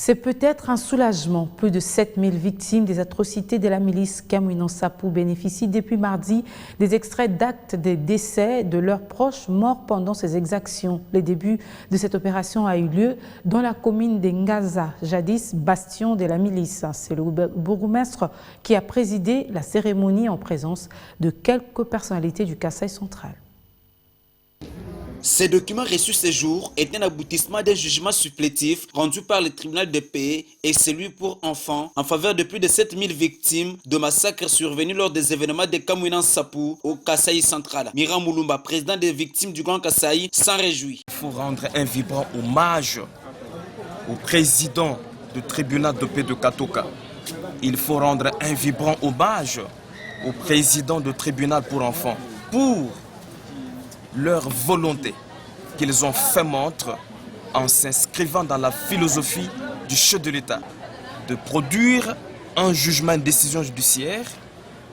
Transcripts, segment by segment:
C'est peut-être un soulagement. Plus de 7000 victimes des atrocités de la milice Kamwina Nsapu bénéficient depuis mardi des extraits d'actes des décès de leurs proches morts pendant ces exactions. Le début de cette opération a eu lieu dans la commune de Ngaza, jadis bastion de la milice. C'est le bourgmestre qui a présidé la cérémonie en présence de quelques personnalités du Kasaï central. Ces documents reçus ces jours est un aboutissement d'un jugement supplétif rendu par le tribunal de paix et celui pour enfants en faveur de plus de 7000 victimes de massacres survenus lors des événements de Kamwina Nsapu au Kasaï central. Mira Mulumba, président des victimes du Grand Kasaï, s'en réjouit. Il faut rendre un vibrant hommage au président du tribunal de paix de Katoka. Il faut rendre un vibrant hommage au président du tribunal pour enfants pour leur volonté qu'ils ont fait montre en s'inscrivant dans la philosophie du chef de l'État de produire un jugement, une décision judiciaire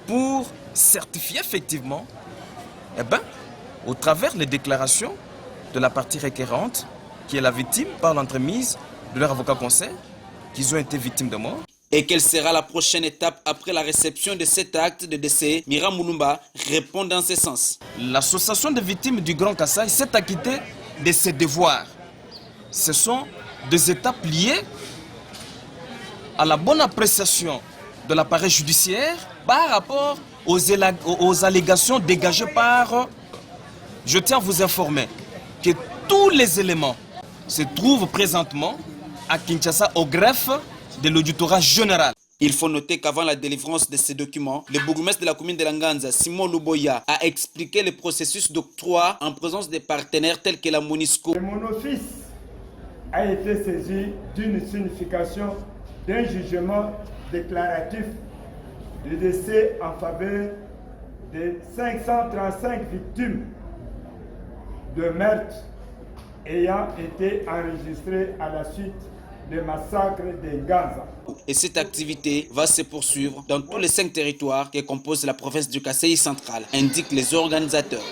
pour certifier effectivement, au travers des déclarations de la partie requérante, qui est la victime, par l'entremise de leur avocat conseil, qu'ils ont été victimes de mort. Et quelle sera la prochaine étape après la réception de cet acte de décès? Mira Mulumba répond dans ce sens. L'association des victimes du Grand Kasaï s'est acquittée de ses devoirs. Ce sont des étapes liées à la bonne appréciation de l'appareil judiciaire par rapport aux allégations dégagées par... Je tiens à vous informer que tous les éléments se trouvent présentement à Kinshasa au greffe de l'auditorat général. Il faut noter qu'avant la délivrance de ces documents, le bourgmestre de la commune de Langanza, Simon Luboya, a expliqué le processus d'octroi en présence des partenaires tels que la MONUSCO. Mon office a été saisi d'une signification d'un jugement déclaratif de décès en faveur de 535 victimes de meurtres ayant été enregistrées à la suite des massacres de Ngaza. Et cette activité va se poursuivre dans tous les 5 territoires qui composent la province du Kasaï central, indiquent les organisateurs.